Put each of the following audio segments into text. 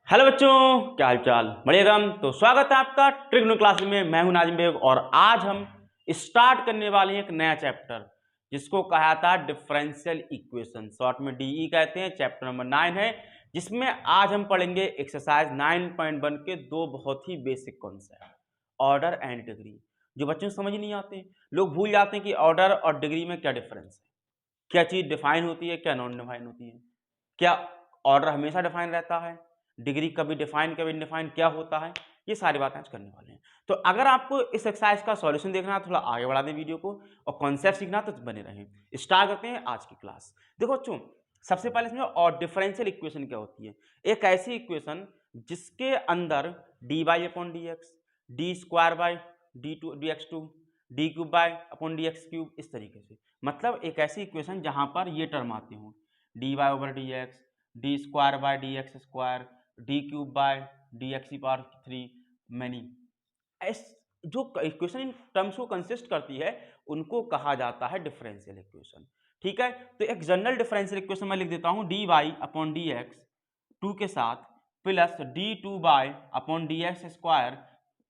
Hello बच्चों, क्या हाल चाल? बढ़िया। तो स्वागत है आपका ट्रिग्नो क्लास में। मैं हूं नाजिम बेग और आज हम स्टार्ट करने वाले हैं एक नया चैप्टर जिसको कहा था डिफरेंशियल इक्वेशन, शॉर्ट में डीई कहते हैं। चैप्टर नंबर 9 है जिसमें आज हम पढ़ेंगे एक्सरसाइज 9.1 के दो बहुत ही basic concept, order and degree, जो बच्चों को समझ नहीं आते। लोग भूल जाते हैं कि ऑर्डर और डिग्री में क्या डिफरेंस है, क्या चीज डिफाइन होती है, क्या नॉन डिफाइन होती है, क्या ऑर्डर हमेशा डिफाइन रहता है, डिग्री कभी डिफाइन कभी इनडिफाइन क्या होता है। ये सारी बातें आज करने वाले हैं। तो अगर आपको इस एक्सरसाइज का सॉल्यूशन देखना है, थोड़ा आगे बढ़ा दें वीडियो को, और कॉन्सेप्ट सीखना तो बने रहें। स्टार्ट करते हैं आज की क्लास। देखो बच्चों, सबसे पहले इसमें और डिफरेंशियल इक्वेशन क्या होती है। एक ऐसी इक्वेशन जिसके अंदर d Y upon D x, d square by d x two, d cube by upon D x cube, इस तरीके से। मतलब एक ऐसी इक्वेशन जहां पर ये टर्म आते हों, d y over d x, d square by d x square, d cube by d x की पावर 3 मैनी। जो इक्वेशन इन टर्म्स को कंसिस्ट करती है उनको कहा जाता है डिफरेंशियल इक्वेशन। ठीक है, तो एक जनरल डिफरेंशियल इक्वेशन मैं लिख देता हूं, d Y upon D x two के साथ plus d two by upon D x square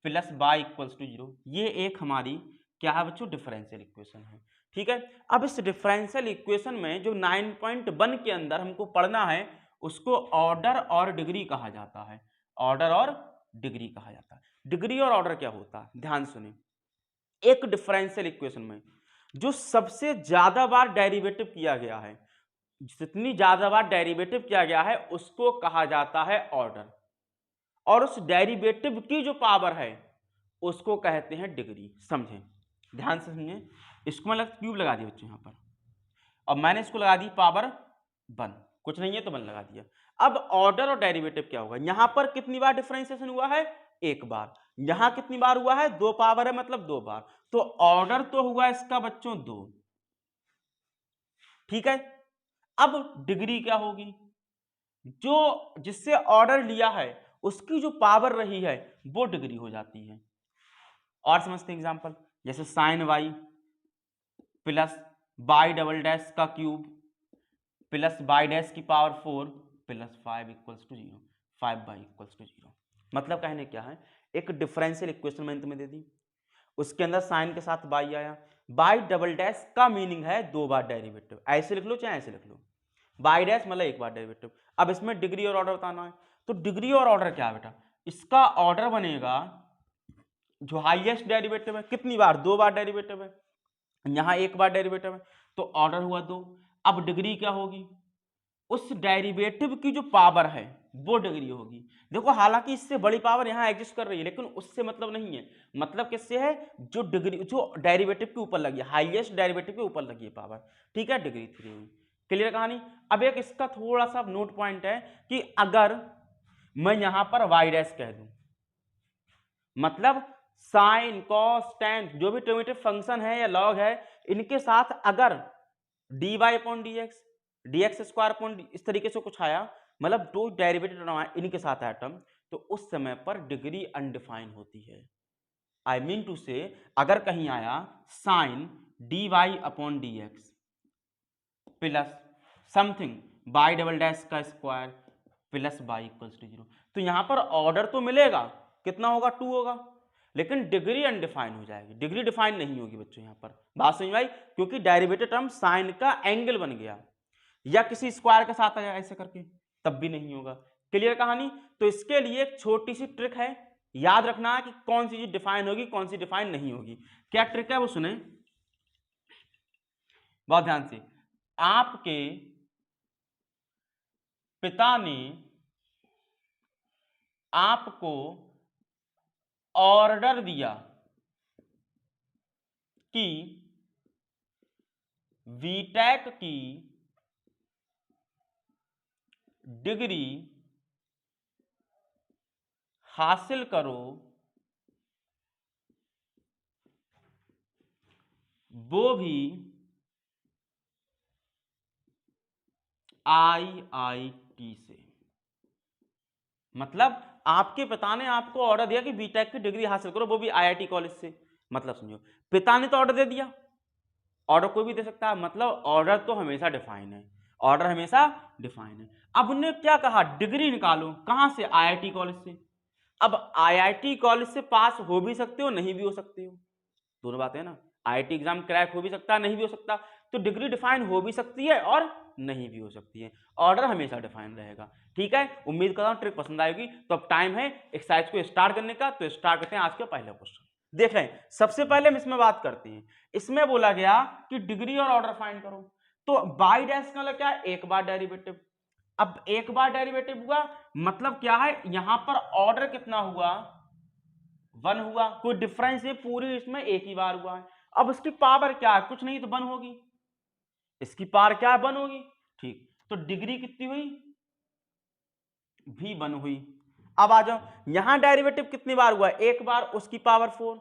plus by equals to 0। ये एक हमारी क्या है बच्चों, डिफरेंशियल इक्वेशन है। ठीक है, अब इस डिफरेंशियल इक्वेशन में जो 9.1 के अंदर हमको पढ़ना है उसको ऑर्डर और डिग्री कहा जाता है। ऑर्डर और डिग्री कहा जाता है। डिग्री और ऑर्डर क्या होता है, ध्यान सुने। एक डिफरेंशियल इक्वेशन में जो सबसे ज्यादा बार डेरिवेटिव किया गया है, जितनी ज्यादा बार डेरिवेटिव किया गया है उसको कहा जाता है ऑर्डर, और उस डेरिवेटिव की जो पावर है उसको कहते हैं डिग्री। समझें, ध्यान से समझें। इसको मैं क्यूब लगा दिया बच्चों यहां पर, और मैंने इसको लगा दी पावर 1, कुछ नहीं है तो 1 लगा दिया। अब ऑर्डर और डेरिवेटिव क्या होगा, यहां पर कितनी बार डिफरेंशिएशन हुआ है, एक बार। यहां कितनी बार हुआ है, 2 पावर है मतलब 2 बार। तो ऑर्डर तो हुआ इसका बच्चों 2। ठीक है, अब डिग्री क्या होगी, जो जिससे ऑर्डर लिया है उसकी जो पावर रही है वो डिग्री हो जाती है। और समझते हैं एग्जांपल, जैसे sine y plus by double dash का क्यूब प्लस बाई डैश की power 4 plus 5 equals to 0, 5 by equals to 0। मतलब कहने क्या है, एक डिफरेंशियल इक्वेशन मैंने तुम्हें दे दी, उसके अंदर साइन के साथ बाई आया। बाई डबल डैश का मीनिंग है 2 बार डेरिवेटिव, ऐसे लिख लो चाहे ऐसे लिख लो। बाई डैश मतलब 1 बार डेरिवेटिव। अब इसमें डिग्री और ऑर्डर बताना है, तो डिग्री और ऑर्डर क्या है बेटा, इसका ऑर्डर बनेगा जो हाईएस्ट डेरिवेटिव है, कितनी बार, 2 बार डेरिवेटिव है, यहां 1 बार डेरिवेटिव है, तो ऑर्डर हुआ 2। अब डिग्री क्या होगी, उस डेरिवेटिव की जो पावर है वो डिग्री होगी। देखो हालांकि इससे बड़ी पावर यहां एग्जिस्ट कर रही है, लेकिन उससे मतलब नहीं है। मतलब किससे है, जो डिग्री जो डेरिवेटिव के ऊपर लगी है, हाईएस्ट डेरिवेटिव के ऊपर लगी है पावर। ठीक है, डिग्री 3 हुई। क्लियर कहानी। अब एक इसका थोड़ा सा नोट पॉइंट है कि अगर मैं यहां पर वाई डैश कह दूं, मतलब साइन कॉस टेन जो भी डेरिवेटिव फंक्शन है या लॉग है, इनके साथ अगर d Y upon D x square upon इस तरीके से कुछ आया, मतलब दो डेरिवेटिव इनके साथ आया टर्म, तो उस समय पर डिग्री अनडिफाइन होती है। आई मीन टू से, अगर कहीं आया sine D Y upon D X plus something by double dash का square plus by equals to 0, तो यहां पर ऑर्डर तो मिलेगा, कितना होगा, 2 होगा, लेकिन डिग्री अनडिफाइन हो जाएगी, डिग्री डिफाइन नहीं होगी बच्चों। यहां पर बात समझ में आई, क्योंकि डेरिवेटिव टर्म साइन का एंगल बन गया, या किसी स्क्वायर के साथ आया ऐसे करके, तब भी नहीं होगा। क्लियर कहानी। तो इसके लिए एक छोटी सी ट्रिक है, याद रखना है कि कौन सी चीज डिफाइन होगी कौन सी डिफाइन नहीं होगी। क्या ट्रिक है वो सुने बहुत ध्यान से। आपके पिता ने आपको ऑर्डर दिया कि बीटेक की डिग्री हासिल करो, वो भी आईआईटी से। मतलब आपके पिता ने आपको ऑर्डर दिया कि बीटेक की डिग्री हासिल करो, वो भी आईआईटी कॉलेज से। मतलब समझो, पिता ने तो ऑर्डर दे दिया, ऑर्डर कोई भी दे सकता है, मतलब ऑर्डर तो हमेशा डिफाइन है। ऑर्डर हमेशा डिफाइन है। अब उन्होंने क्या कहा, डिग्री निकालो, कहां से, आईआईटी कॉलेज से। अब आईआईटी कॉलेज से पास हो भी सकते हो, नहीं भी हो सकते हो, दोनों बातें है ना। आईआईटी एग्जाम क्रैक हो भी सकता है, नहीं भी हो सकता, तो डिग्री डिफाइन हो भी सकती है और नहीं भी हो सकती है, ऑर्डर हमेशा डिफाइन रहेगा। ठीक है, उम्मीद करता हूं ट्रिक पसंद आएगी। तो अब टाइम है एक्सरसाइज को स्टार्ट करने का, तो स्टार्ट करते हैं आज का पहला क्वेश्चन। देख रहे हैं, सबसे पहले हम इसमें बात करते हैं। इसमें बोला गया कि डिग्री और ऑर्डर फाइंड करो, तो बाई डैश का मतलब क्या है, एक बार डेरिवेटिव। अब एक बार डेरिवेटिव हुआ मतलब क्या है, यहां पर ऑर्डर कितना हुआ, 1 हुआ, कोई डिफरेंस है, पूरी इसमें एक ही बार हुआ है। अब उसकी पावर क्या है, कुछ नहीं तो 1 होगी, इसकी पावर क्या है, 1 होगी। ठीक, तो डिग्री कितनी हुई, भी 1 हुई। अब आ जाओ, यहां डेरिवेटिव कितनी बार हुआ, एक बार, उसकी पावर 4।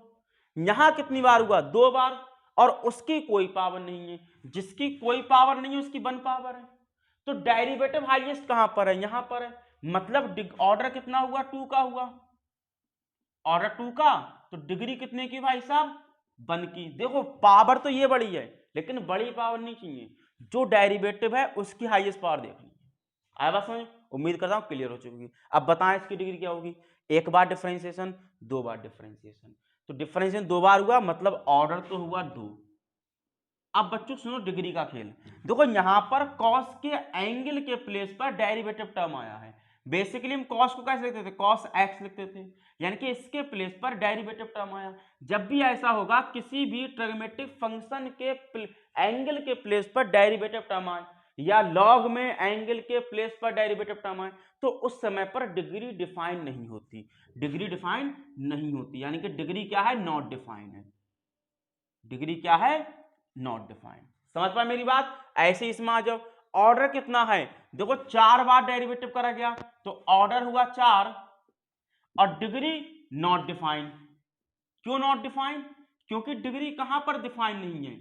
यहां कितनी बार हुआ, 2 बार, और उसकी कोई पावर नहीं है, जिसकी कोई पावर नहीं है उसकी 1 पावर है। तो डेरिवेटिव हाईएस्ट कहां पर है, यहां पर है, मतलब ऑर्डर कितना हुआ, 2 का हुआ, ऑर्डर 2 का, तो डिग्री कितने की भाई साहब, 1 की। देखो पावर तो ये बड़ी है, लेकिन बड़ी पावर नहीं चाहिए, जो डेरिवेटिव है उसकी हाईएस्ट पावर देखनी है। आया बात समझ, उम्मीद करता हूं क्लियर हो चुकी होगी। अब बताएं इसकी डिग्री क्या होगी, एक बार डिफरेंशिएशन, 2 बार डिफरेंशिएशन, तो डिफरेंशिएशन 2 बार हुआ मतलब ऑर्डर तो हुआ 2। अब बच्चों सुनो डिग्री का खेल, देखो यहां पर कॉस के एंगल के प्लेस पर डेरिवेटिव टर्म आया है। बेसिकली हम कॉस को कैसे लिखते थे, कॉस एक्स लिखते थे, यानी कि इसके प्लेस पर डेरिवेटिव टर्म आया। जब भी ऐसा होगा, किसी भी ट्रिग्मेटिक फंक्शन के एंगल के प्लेस पर डेरिवेटिव टर्म आए, या लॉग में एंगल के प्लेस पर डेरिवेटिव टर्म आए, तो उस समय पर डिग्री डिफाइन नहीं होती, डिग्री डिफाइन नहीं होती, यानी कि डिग्री क्या है, नॉट डिफाइन है, डिग्री क्या है, नॉट डिफाइंड। समझ पाए मेरी बात। ऐसे इसमें आ जाओ, ऑर्डर कितना है, देखो 4 बार डेरिवेटिव करा गया, तो ऑर्डर हुआ 4, और डिग्री नॉट डिफाइंड। क्यों नॉट डिफाइंड, क्योंकि डिग्री कहां पर डिफाइन नहीं है,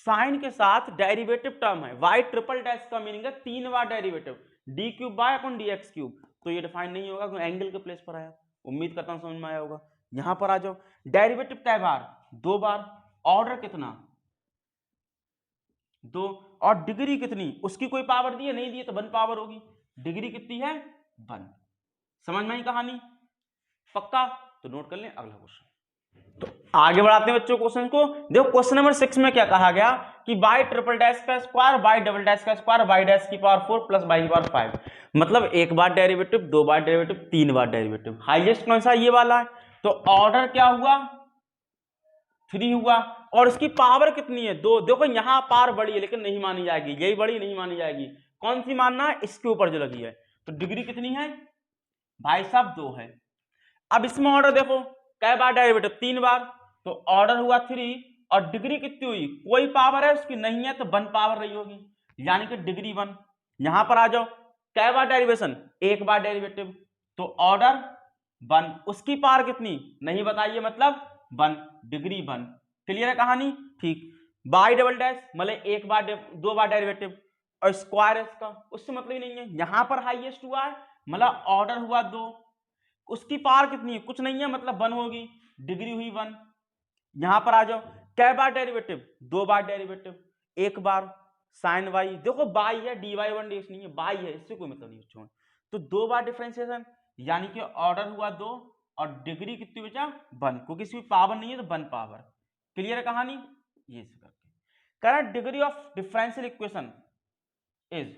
साइन के साथ डेरिवेटिव टर्म है, वाई ट्रिपल डैश का मीनिंग है 3 बार derivative, D cube by upon D x cube, तो ये डिफाइन नहीं होगा क्योंकि एंगल के प्लेस पर आया। उम्मीद करता हूं समझ में आया होगा। यहां पर आ जाओ, डेरिवेटिव कै बार, 2 बार, ऑर्डर कितना, 2, और डिग्री कितनी, उसकी कोई पावर दी है, नहीं दी है तो 1 पावर होगी, डिग्री कितनी है, 1। समझ में आई कहानी, पक्का, तो नोट कर लें अगला क्वेश्चन। तो आगे बढ़ाते हैं बच्चों क्वेश्चन को। देखो क्वेश्चन नंबर 6 में क्या कहा गया कि बाई ट्रिपल डैश का स्क्वायर बाई डबल डैश का स्क्वायर बाई डैश की पावर 4 प्लस बाई की पावर 5, मतलब एक बार डेरिवेटिव, 2 बार डेरिवेटिव, 3 बार डेरिवेटिव, हाईएस्ट कौन सा, ये वाला है। तो ऑर्डर क्या हुआ, 3 हुआ, और इसकी पावर कितनी है, 2। देखो यहां पावर बड़ी है लेकिन नहीं मानी जाएगी, यही बड़ी नहीं मानी जाएगी, कौन सी मानना है, इसके ऊपर जो लगी है। तो डिग्री कितनी है भाई साहब, 2 है। अब इसमें ऑर्डर देखो, कै बार डेरिवेटिव, 3 बार, तो ऑर्डर हुआ 3, और डिग्री कितनी हुई, कोई पावर है उसकी नहीं है, तो 1 पावर रही होगी, यानी कि डिग्री 1। यहां पर आ जाओ, कै बार डेरिवेशन, 1 बार डेरिवेटिव, तो ऑर्डर 1, उसकी पावर कितनी नहीं बताइए, मतलब 1, डिग्री 1। क्लियर है कहानी, ठीक। बाई डबल डैश मतलब 1 बार 2 बार डेरिवेटिव, और स्क्वायर है इसका, उससे मतलब ही नहीं है। यहां पर हाईएस्ट हुआ है मतलब ऑर्डर हुआ 2, उसकी पावर कितनी है, कुछ नहीं है, मतलब 1 होगी, डिग्री हुई 1। यहां पर आ जाओ, कै बार डेरिवेटिव, 2 बार डेरिवेटिव, 1 बार साइन वाई, देखो बाई है, डी वाई 1 डी नहीं है, बाई है, इससे कोई मतलब नहीं बच्चों। तो 2 बार डिफरेंशिएशन, यानी कि ऑर्डर हुआ 2, और डिग्री कितनी बचा, 1, क्योंकि इसकी पावर नहीं है तो 1 पावर। क्लियर है कहानी, ये करके current degree of differential equation is,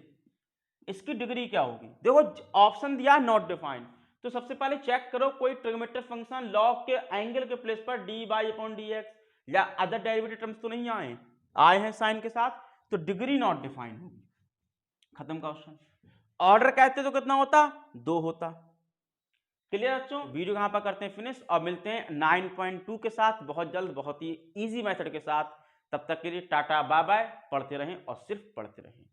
इसकी डिग्री क्या होगी। देखो ऑप्शन दिया नॉट डिफाइंड, तो सबसे पहले चेक करो कोई ट्रिग्मेटिक फंक्शन लॉग के एंगल के प्लेस पर D by upon D x या अदर डेरिवेटिव टर्म्स तो नहीं आए हैं साइन के साथ, तो डिग्री नॉट डिफाइंड होगी, खत्म का क्वेश्चन। ऑर्डर कहते तो कितना होता, 2 होता। क्लियर बच्चों, वीडियो यहां पर करते हैं फिनिश, और मिलते हैं 9.2 के साथ बहुत जल्द, बहुत ही इजी मेथड के साथ। तब तक के लिए टाटा बाय बाय, पढ़ते रहें और सिर्फ पढ़ते रहें।